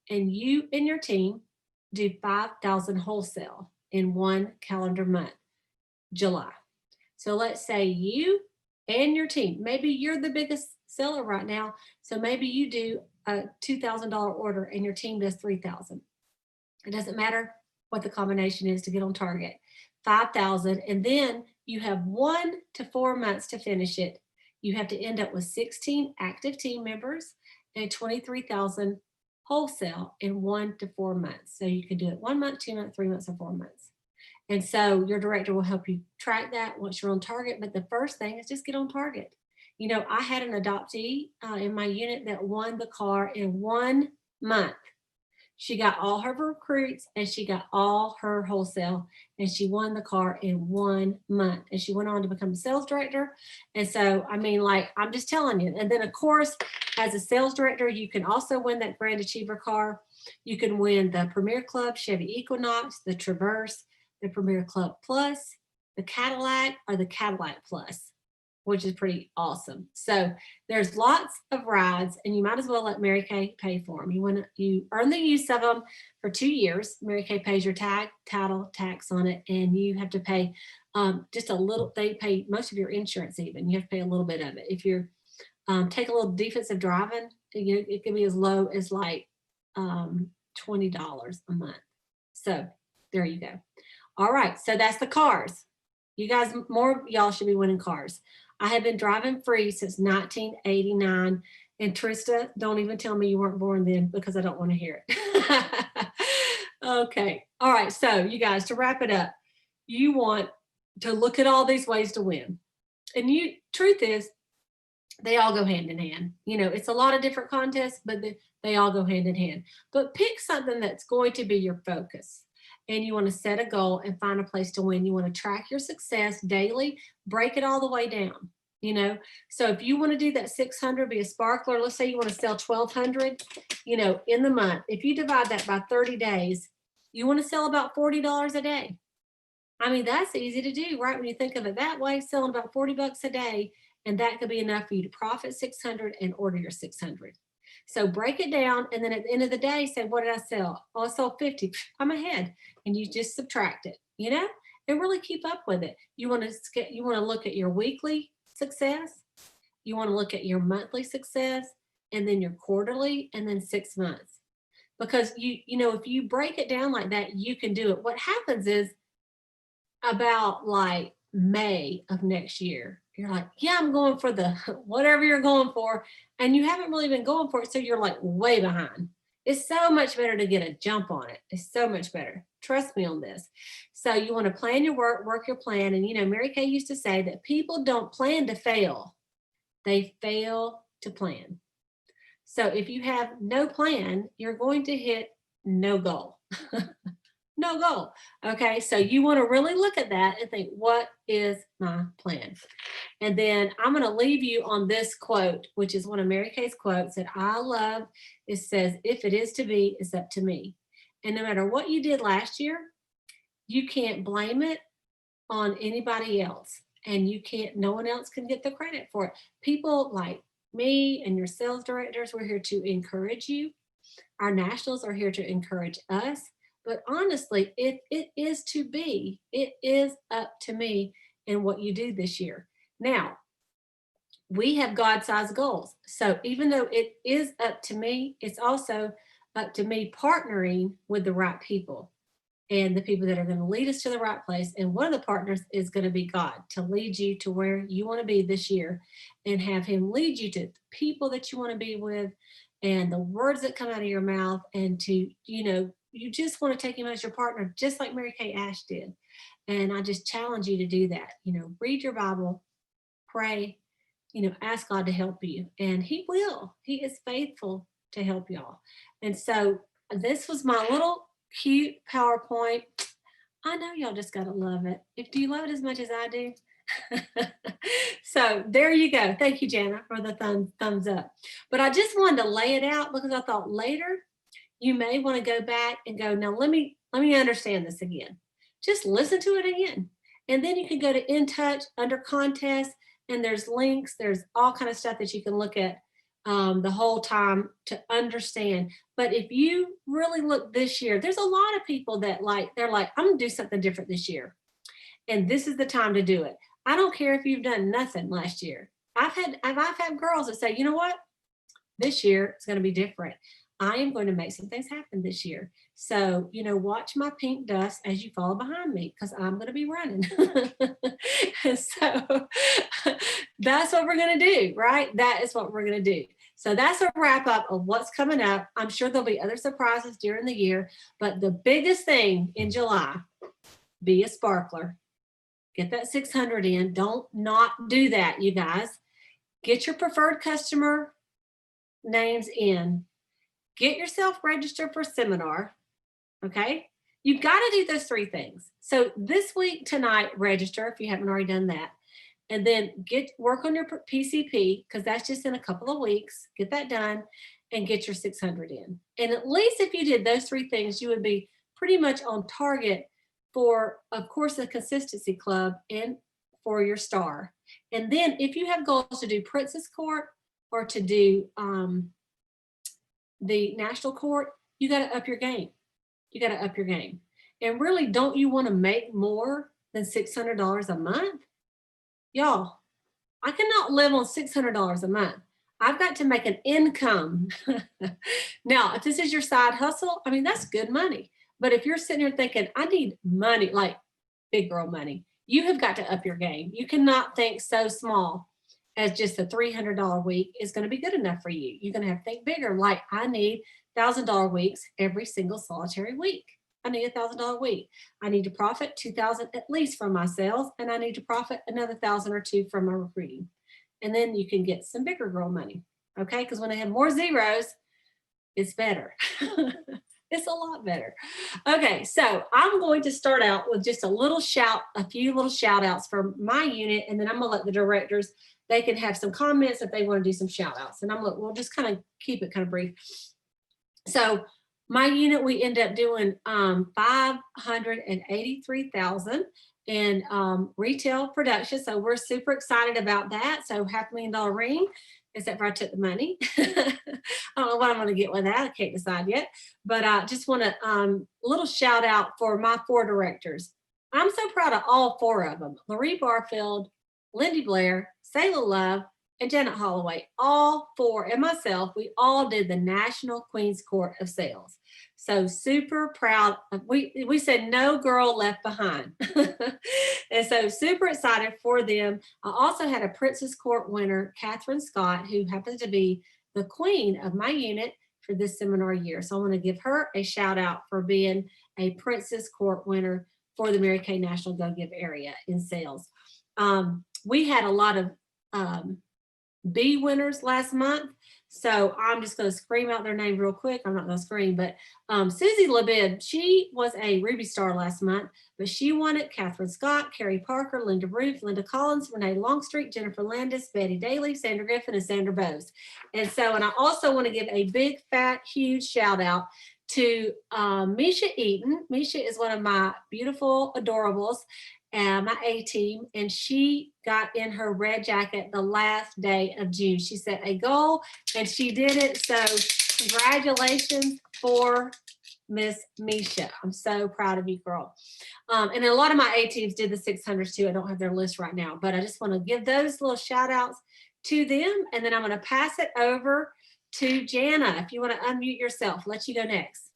and you and your team do 5,000 wholesale in 1 calendar month, July. So let's say you and your team, maybe you're the biggest seller right now. So maybe you do a $2,000 order and your team does 3,000. It doesn't matter what the combination is to get on target, 5,000. And then you have 1 to 4 months to finish it. You have to end up with 16 active team members and 23,000 wholesale in 1 to 4 months. So you can do it 1 month, 2 months, 3 months, or 4 months. And so your director will help you track that once you're on target. But the first thing is just get on target. You know, I had an adoptee in my unit that won the car in 1 month. She got all her recruits and she got all her wholesale, and she won the car in 1 month. And she went on to become a sales director. And so, I mean, like, I'm just telling you. And then, of course, as a sales director, you can also win that Grand Achiever car. You can win the Premier Club Chevy Equinox, the Traverse, the Premier Club Plus, the Cadillac, or the Cadillac Plus, which is pretty awesome. So there's lots of rides, and you might as well let Mary Kay pay for them. You earn the use of them for 2 years. Mary Kay pays your title tax on it, and you have to pay just a little. They pay most of your insurance even. You have to pay a little bit of it. If you take a little defensive driving, it can be as low as like $20 a month. So there you go. All right, so that's the cars. You guys, more of y'all should be winning cars. I have been driving free since 1989. And Trista, don't even tell me you weren't born then, because I don't want to hear it. Okay. All right. So you guys, to wrap it up, you want to look at all these ways to win. And truth is, they all go hand in hand. You know, it's a lot of different contests, but they all go hand in hand. But pick something that's going to be your focus. And you want to set a goal and find a place to win. You want to track your success daily, break it all the way down, you know. So if you want to do that 600, be a sparkler, let's say you want to sell 1,200, you know, in the month. If you divide that by 30 days, you want to sell about $40 a day. I mean, that's easy to do, right? When you think of it that way, selling about $40 a day, and that could be enough for you to profit 600 and order your 600. So break it down, and then at the end of the day, say, what did I sell? Oh, I sold 50. I'm ahead. And you just subtract it, you know, and really keep up with it. You want to look at your weekly success. You want to look at your monthly success, and then your quarterly, and then 6 months. Because you know, if you break it down like that, you can do it. What happens is about like May of next year, you're like, yeah, I'm going for the whatever you're going for. And you haven't really been going for it. So you're like way behind. It's so much better to get a jump on it. It's so much better. Trust me on this. So you want to plan your work your plan. And, you know, Mary Kay used to say that people don't plan to fail. They fail to plan. So if you have no plan, you're going to hit no goal. No goal. Okay, so you want to really look at that and think, what is my plan? And then I'm going to leave you on this quote, which is one of Mary Kay's quotes that I love. It says, if it is to be, it's up to me. And no matter what you did last year, you can't blame it on anybody else. And you can't, no one else can get the credit for it. People like me and your sales directors, we're here to encourage you. Our nationals are here to encourage us. But honestly, it is to be, it is up to me in what you do this year. Now, we have God-sized goals. So even though it is up to me, it's also up to me partnering with the right people and the people that are going to lead us to the right place. And one of the partners is going to be God, to lead you to where you want to be this year and have him lead you to the people that you want to be with and the words that come out of your mouth, and to, you just want to take him as your partner, just like Mary Kay Ash did. And I just challenge you to do that. Read your Bible, pray, ask God to help you, and he will. He is faithful to help y'all. And so this was my little cute PowerPoint. I know y'all just gotta love it. Do you love it as much as I do? So there you go. Thank you, Jana, for the thumbs up. But I just wanted to lay it out because I thought later you may want to go back and go, now let me understand this again. Just listen to it again. And then you can go to In Touch under contest, and there's links, there's all kind of stuff that you can look at the whole time to understand. But if you really look this year, there's a lot of people that they're like, I'm gonna do something different this year. And this is the time to do it. I don't care if you've done nothing last year. I've had girls that say, you know what? This year it's going to be different. I am going to make some things happen this year. So, watch my pink dust as you follow behind me, because I'm going to be running. So that's what we're going to do, right? That is what we're going to do. So that's a wrap up of what's coming up. I'm sure there'll be other surprises during the year, but the biggest thing in July, be a sparkler. Get that 600 in. Don't not do that, you guys. Get your preferred customer names in. Get yourself registered for seminar, okay? You've got to do those three things. So this week, tonight, register if you haven't already done that. And then work on your PCP, because that's just in a couple of weeks. Get that done and get your 600 in. And at least if you did those three things, you would be pretty much on target for, of course, the Consistency Club and for your star. And then if you have goals to do Princess Court or to do the National Court, you got to up your game. You got to up your game. And really, don't you want to make more than $600 a month? Y'all, I cannot live on $600 a month. I've got to make an income. Now, if this is your side hustle, I mean, that's good money. But if you're sitting here thinking, I need money, like big girl money, you have got to up your game. You cannot think so small as just a $300 week is going to be good enough for you. You're going to have to think bigger, like I need $1,000 weeks every single solitary week. I need $1,000 week. I need to profit $2,000 at least from my sales, and I need to profit another $1,000 or $2,000 from my recruiting. And then you can get some bigger girl money, okay? Because when they have more zeros, it's better. It's a lot better. Okay, so I'm going to start out with just a few little shout outs for my unit, and then I'm gonna let the directors, they can have some comments if they want to do some shout outs. And we'll just kind of keep it kind of brief. So my unit, we end up doing $583,000 in retail production. So we're super excited about that. So $500,000 ring, except for I took the money. I don't know what I'm going to get with that. I can't decide yet. But I just want to a little shout out for my 4 directors. I'm so proud of all 4 of them. Marie Barfield, Lindy Blair, Sayla Love, and Janet Holloway, all 4, and myself, we all did the National Queen's Court of Sales. So super proud. We said no girl left behind. And so super excited for them. I also had a Princess Court winner, Catherine Scott, who happens to be the queen of my unit for this seminar year. So I want to give her a shout out for being a Princess Court winner for the Mary Kay National Go Give area in sales. We had a lot of B winners last month. So I'm just going to scream out their name real quick. I'm not going to scream, but Susie Labib, she was a Ruby Star last month, but she won it. Catherine Scott, Carrie Parker, Linda Roof, Linda Collins, Renee Longstreet, Jennifer Landis, Betty Daly, Sandra Griffin, and Sandra Bose. And I also want to give a big, fat, huge shout out to Misha Eaton. Misha is one of my beautiful adorables, my A team, and she got in her red jacket the last day of June. She set a goal and she did it. So congratulations for Miss Misha. I'm so proud of you, girl. And a lot of my A teams did the 600s too. I don't have their list right now, but I just want to give those little shout outs to them. And then I'm going to pass it over to Jana. If you want to unmute yourself, let you go next.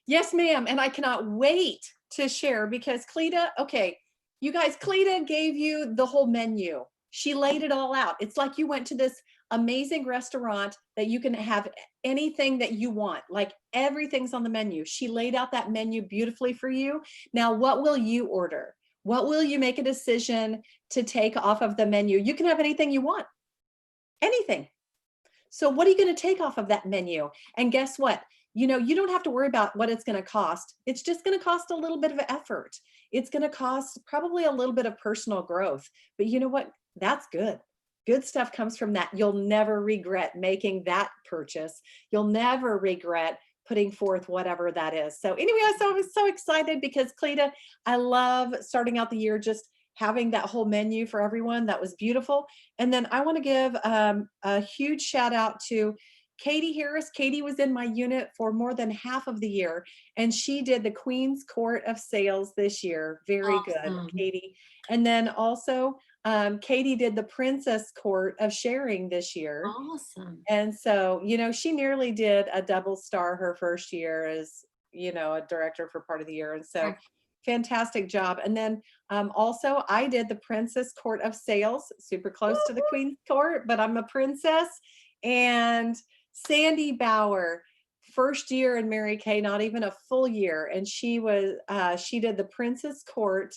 Yes, ma'am. And I cannot wait to share because Cleta, okay, you guys, Cleta gave you the whole menu. She laid it all out. It's like you went to this amazing restaurant that you can have anything that you want, like everything's on the menu. She laid out that menu beautifully for you. Now, what will you order? What will you make a decision to take off of the menu? You can have anything you want, anything. So what are you going to take off of that menu? And guess what? You know, you don't have to worry about what it's going to cost. It's just going to cost a little bit of effort. It's going to cost probably a little bit of personal growth. But you know what? That's good. Good stuff comes from that. You'll never regret making that purchase. You'll never regret putting forth whatever that is. So anyway, I was so excited because Cleta, I love starting out the year just having that whole menu for everyone. That was beautiful. And then I want to give a huge shout out to Katie Harris. Katie was in my unit for more than half of the year, and she did the Queen's Court of Sales this year. Very Awesome. good, Katie. And then also Katie did the Princess Court of Sharing this year. Awesome. And so, you know, she nearly did a double star her first year as, you know, a director for part of the year. And so fantastic job. And then also I did the Princess Court of Sales, super close to the Queen's Court, but I'm a princess. And Sandy Bauer, first year in Mary Kay, not even a full year. And she did the Princess Court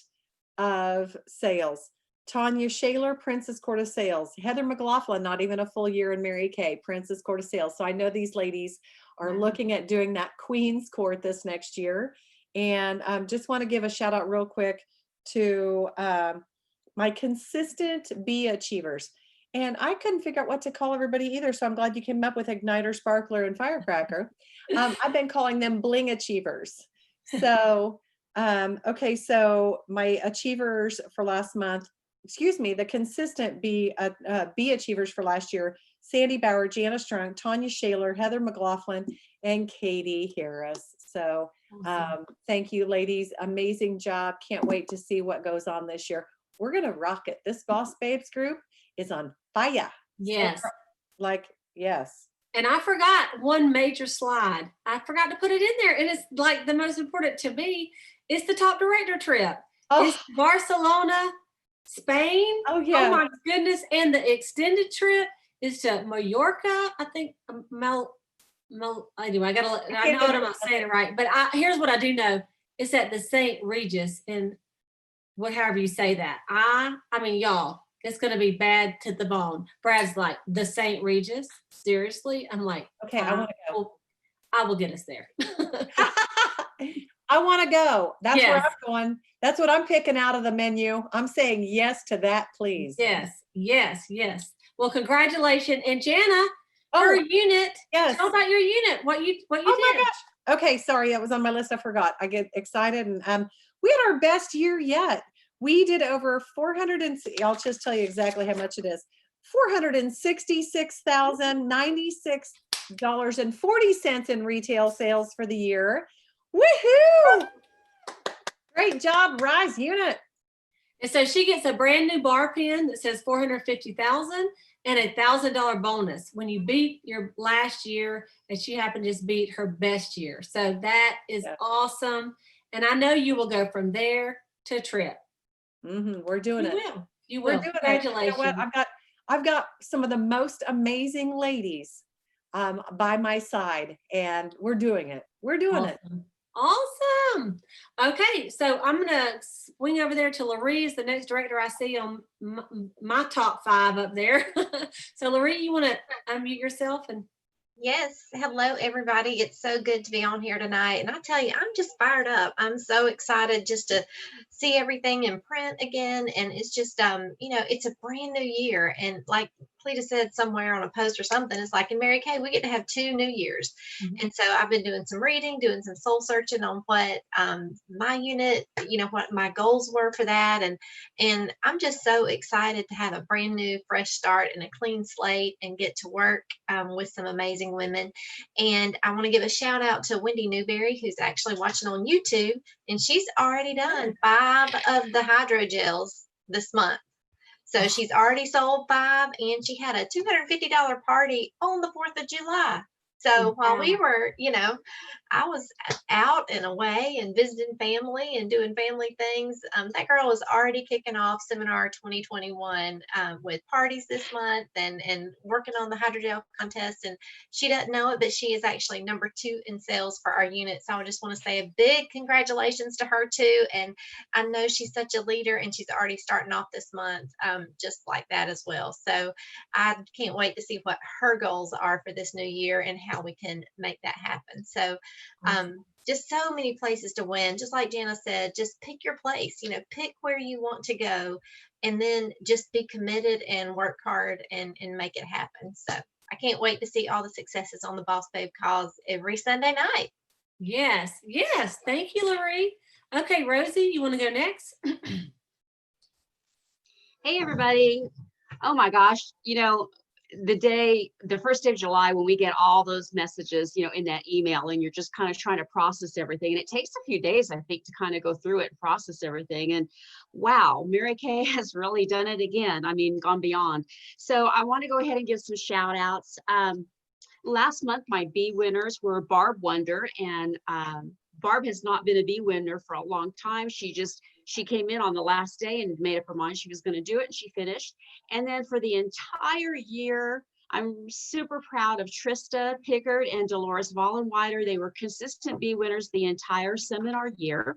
of Sales. Tanya Shaler, Princess Court of Sales. Heather McLaughlin, not even a full year in Mary Kay, Princess Court of Sales. So I know these ladies are looking at doing that Queen's Court this next year. And just want to give a shout out real quick to my consistent B achievers. And I couldn't figure out what to call everybody either. So I'm glad you came up with Igniter, Sparkler, and Firecracker. I've been calling them Bling Achievers. So, okay, so my achievers for last month, the consistent B achievers for last year, Sandy Bauer, Jana Strunk, Tanya Shaler, Heather McLaughlin, and Katie Harris. So thank you, ladies. Amazing job. Can't wait to see what goes on this year. We're going to rock it. This Boss Babes group is on fire. Yes. So, yes. And I forgot one major slide. I forgot to put it in there. And it's like the most important to me. It's the top director trip. Oh. It's Barcelona, Spain. Oh, yeah. Oh, my goodness. And the extended trip is to Mallorca. I think, anyway, I know I'm not saying it right. But here's what I do know. It's at the St. Regis in however you say that. I mean, y'all, it's going to be bad to the bone. Brad's like, the St. Regis? Seriously? I'm like, okay, I want to go. I will get us there. I want to go. That's where I'm going. That's what I'm picking out of the menu. I'm saying yes to that, please. Yes. Well, congratulations. And Jana, her unit. Yes. Tell about your unit. What you did. My gosh. Okay, sorry, that was on my list. I forgot. I get excited. And we had our best year yet. We did over I'll just tell you exactly how much it is. $466,096.40 in retail sales for the year. Woohoo! Great job, Rise unit. And so she gets a brand new bar pin that says $450,000 and a $1,000 bonus when you beat your last year, and she happened to just beat her best year. So that is awesome. And I know you will go from there to Trip. We're doing it. You will. Congratulations. You know what? I've got some of the most amazing ladies by my side, and we're doing it. We're doing it. Awesome. Okay, so I'm gonna swing over there to Laree is the next director I see on my top 5 up there. So Laree, you want to unmute yourself and Yes. Hello, everybody. It's so good to be on here tonight. And I tell you, I'm just fired up. I'm so excited just to see everything in print again. And it's just, it's a brand new year. And like Cleta said somewhere on a post or something, it's like in Mary Kay, we get to have 2 New Years. And so I've been doing some reading, doing some soul searching on what my unit, what my goals were for that. And I'm just so excited to have a brand new, fresh start and a clean slate and get to work with some amazing women. And I want to give a shout out to Wendy Newberry, who's actually watching on YouTube, and she's already done 5 of the hydrogels this month. So she's already sold 5, and she had a $250 party on the 4th of July. So while we were, I was out and away and visiting family and doing family things, that girl was already kicking off seminar 2021 with parties this month and working on the hydrogel contest. And she doesn't know it, but she is actually number 2 in sales for our unit. So I just want to say a big congratulations to her too. And I know she's such a leader, and she's already starting off this month just like that as well. So I can't wait to see what her goals are for this new year and how we can make that happen. So just so many places to win. Just like Jana said, just pick your place, pick where you want to go, and then just be committed and work hard and make it happen. So I can't wait to see all the successes on the Boss Babe calls every Sunday night. yes, yes. Thank you, Laree. Okay, Rosie, you want to go next? Hey, everybody. Oh my gosh. The first day of July, when we get all those messages, in that email, and you're just kind of trying to process everything. And it takes a few days, I think, to kind of go through it and process everything. And wow, Mary Kay has really done it again. I mean, gone beyond. So I want to go ahead and give some shout outs. Last month, my bee winners were Barb Wonder, and Barb has not been a bee winner for a long time. She came in on the last day and made up her mind she was going to do it, and she finished. And then for the entire year, I'm super proud of Trista Pickard and Dolores Vollenweider. They were consistent bee winners the entire seminar year.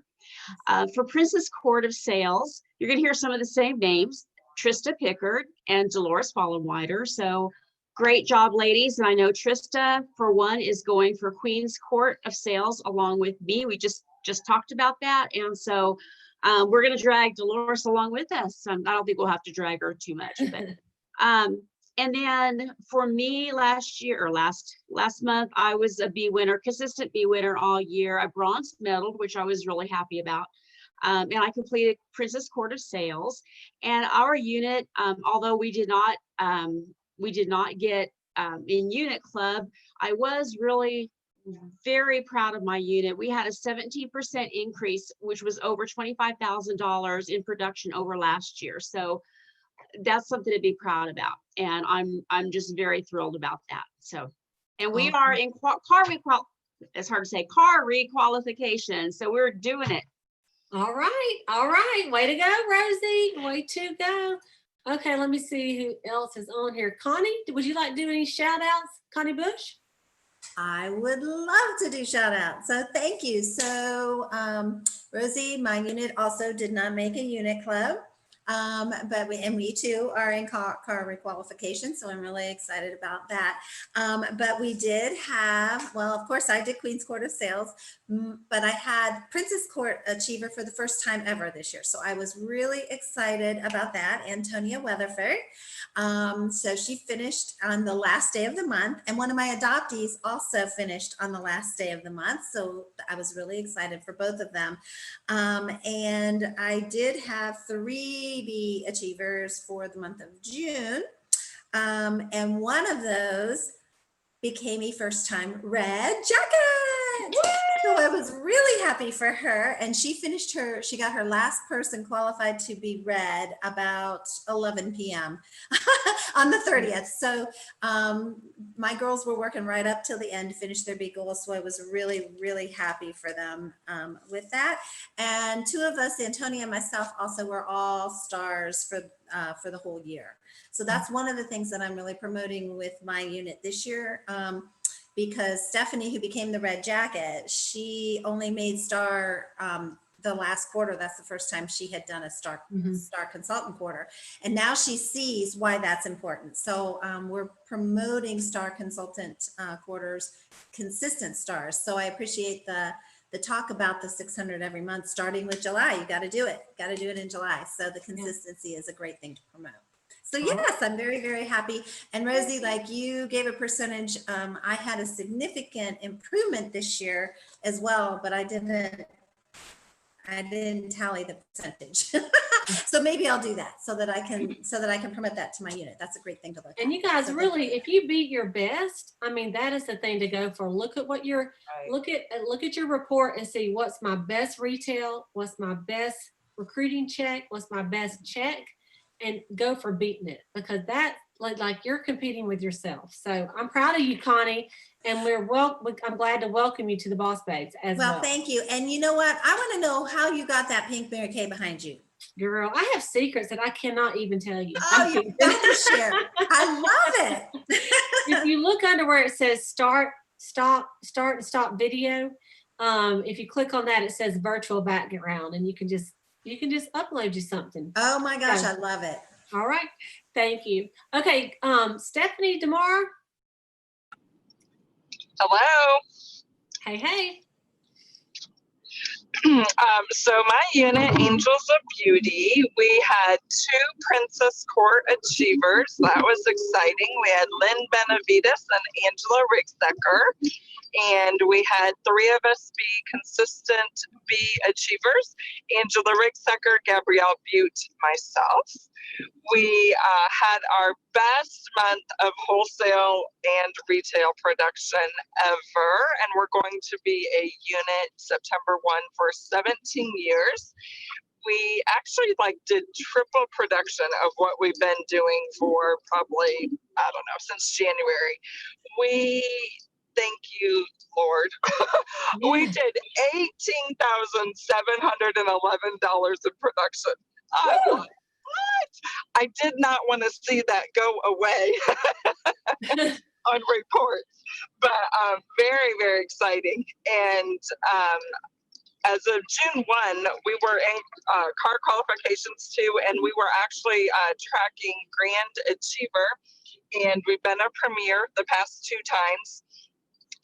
For Princess Court of Sales, you're going to hear some of the same names, Trista Pickard and Dolores Vollenweider. So great job, ladies. And I know Trista, for one, is going for Queen's Court of Sales along with me. We just talked about that. And so we're going to drag Dolores along with us. I don't think we'll have to drag her too much. But, and then for me last month, I was a bee winner, consistent bee winner all year. I bronze medaled, which I was really happy about. And I completed Princess Court of Sales. And our unit, although we did not get in unit club, I was really very proud of my unit. We had a 17% increase, which was over $25,000 in production over last year. So that's something to be proud about. And I'm just very thrilled about that. So, and we are in it's hard to say, car requalification. So we're doing it. All right. Way to go, Rosie. Way to go. Okay, let me see who else is on here. Connie, would you like to do any shout outs? Connie Bush? I would love to do shout out. So thank you. So Rosie, my unit also did not make a unit club. But we too are in car requalification, so I'm really excited about that. But we did have, well, of course, I did Queen's Court of Sales, but I had Princess Court Achiever for the first time ever this year. So I was really excited about that. Antonia Weatherford. So she finished on the last day of the month, and one of my adoptees also finished on the last day of the month. So I was really excited for both of them. And I did have 3 bee achievers for the month of June. And one of those became a first-time red jacket. So I was really happy for her. And she got her last person qualified to be red about 11 p.m. on the 30th. So my girls were working right up till the end to finish their bee goals. So I was really, really happy for them with that. And 2 of us, Antonia and myself, also were all stars for the whole year. So that's one of the things that I'm really promoting with my unit this year. because Stephanie, who became the red jacket, she only made star the last quarter. That's the first time she had done a star consultant quarter. And now she sees why that's important. So we're promoting star consultant quarters, consistent stars. So I appreciate the talk about the 600 every month, starting with July. You got to do it. Got to do it in July. So the consistency is a great thing to promote. So yes, I'm very, very happy. And Rosie, like you gave a percentage, I had a significant improvement this year as well, but I didn't tally the percentage. So maybe I'll do that so that I can promote that to my unit. That's a great thing to look at. And you guys really, if you beat your best, I mean, that is the thing to go for. Look at what your, look at your report and see what's my best retail, what's my best recruiting check, what's my best check, and go for beating it, because that like you're competing with yourself. So I'm proud of you, Connie, and I'm glad to welcome you to the Boss Babes as well. Well, thank you. And you know what? I want to know how you got that pink Mary Kay behind you. Girl, I have secrets that I cannot even tell you. Oh, you got to share. I love it. If you look under where it says start and stop video, if you click on that, it says virtual background, and you can just upload you something. Oh my gosh, So, I love it. all right, thank you. Okay, Stephanie DeMar. Hello. Hey. So my unit, Angels of Beauty, we had 2 Princess Court Achievers. That was exciting. We had Lynn Benavides and Angela Rigsecker. And we had 3 of us be consistent B Achievers: Angela Rigsecker, Gabrielle Butte, myself. We had our best month of wholesale and retail production ever, and we're going to be a unit September 1 for 17 years. We actually did triple production of what we've been doing for probably, I don't know, since January. We thank you, Lord. We did $18,711 in production. What? I did not want to see that go away on reports, but very, very exciting. And as of June 1, we were in car qualifications too, and we were actually tracking Grand Achiever, and we've been a premier the past 2 times.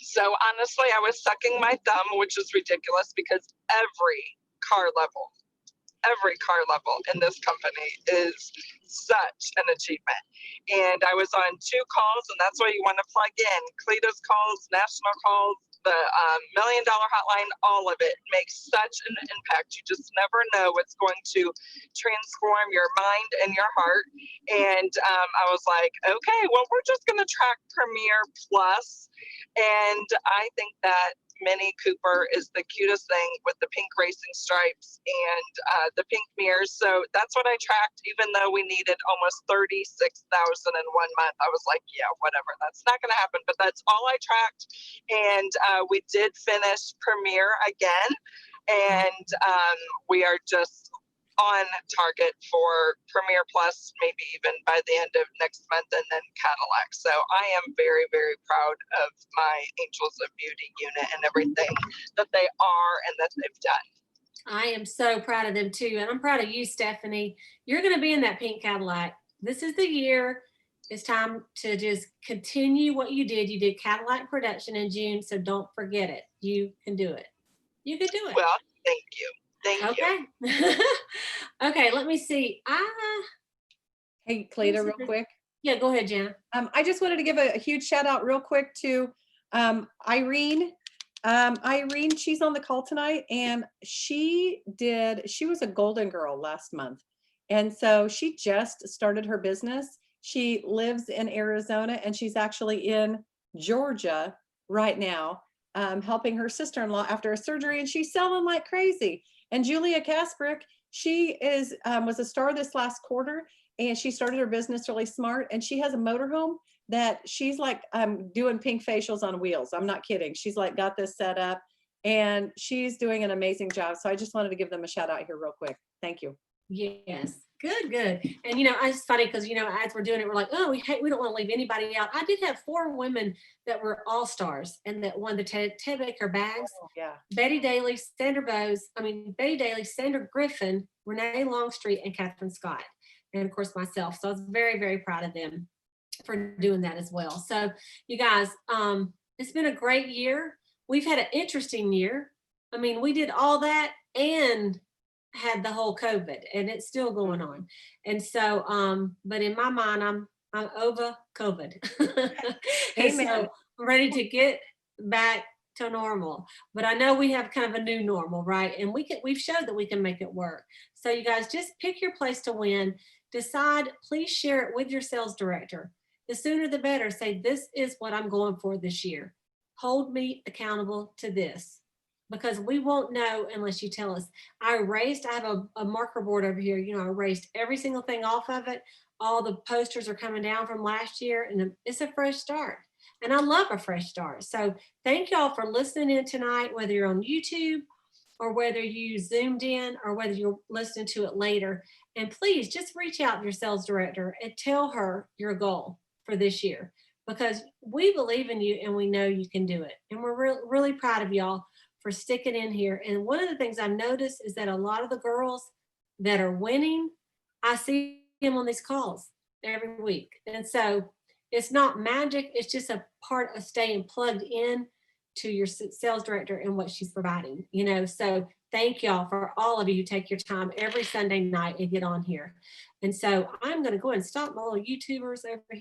So honestly, I was sucking my thumb, which is ridiculous because every car level in this company is such an achievement. And I was on 2 calls, and that's why you want to plug in Cleta's calls, national calls, the $1 million hotline. All of it makes such an impact. You just never know what's going to transform your mind and your heart. And I was like, okay, well, we're just going to track Premier Plus. And I think that Mini Cooper is the cutest thing with the pink racing stripes and the pink mirrors. So that's what I tracked, even though we needed almost 36,000 in 1 month. I was like, yeah, whatever, that's not going to happen. But that's all I tracked. And we did finish Premier again. And we are just on target for Premier Plus, maybe even by the end of next month, and then Cadillac. So I am very, very proud of my Angels of Beauty unit and everything that they are and that they've done. I am so proud of them too. And I'm proud of you, Stephanie. You're going to be in that pink Cadillac. This is the year. It's time to just continue what you did. You did Cadillac production in June, so don't forget it. You can do it. You can do it. Well, thank you. Thank you. Okay, let me see. Hey, Cleta, real quick. Yeah, go ahead, Jen. I just wanted to give a huge shout out real quick to Irene. Irene, she's on the call tonight, and she was a Golden Girl last month. And so she just started her business. She lives in Arizona, and she's actually in Georgia right now, helping her sister-in-law after a surgery, and she's selling like crazy. And Julia Kasprick, she was a star this last quarter, and she started her business really smart, and she has a motorhome that she's like doing pink facials on wheels. I'm not kidding. She's like got this set up, and she's doing an amazing job. So I just wanted to give them a shout out here real quick. Thank you. Yes, Good, good. And it's funny because as we're doing it, we're like, oh, we don't want to leave anybody out. I did have 4 women that were all stars and that won the Ted Baker bags. Oh, yeah. Betty Daly, Betty Daly, Sandra Griffin, Renee Longstreet, and Catherine Scott, and of course myself. So I was very, very proud of them for doing that as well. So you guys, it's been a great year. We've had an interesting year. I mean, we did all that and had the whole COVID, and it's still going on. And so, but in my mind, I'm over COVID. And Amen. so I'm ready to get back to normal. But I know we have kind of a new normal, right? And we've showed that we can make it work. So you guys just pick your place to win. Decide, please share it with your sales director. The sooner the better. Say, this is what I'm going for this year. Hold me accountable to this. Because we won't know unless you tell us. I have a marker board over here. I erased every single thing off of it. All the posters are coming down from last year, and it's a fresh start. And I love a fresh start. So thank y'all for listening in tonight, whether you're on YouTube or whether you zoomed in or whether you're listening to it later. And please just reach out to your sales director and tell her your goal for this year, because we believe in you and we know you can do it. And we're really proud of y'all for sticking in here. And one of the things I've noticed is that a lot of the girls that are winning, I see them on these calls every week. And so it's not magic. It's just a part of staying plugged in to your sales director and what she's providing, So thank y'all for all of you who take your time every Sunday night and get on here. And so I'm going to go ahead and stop my little YouTubers over here.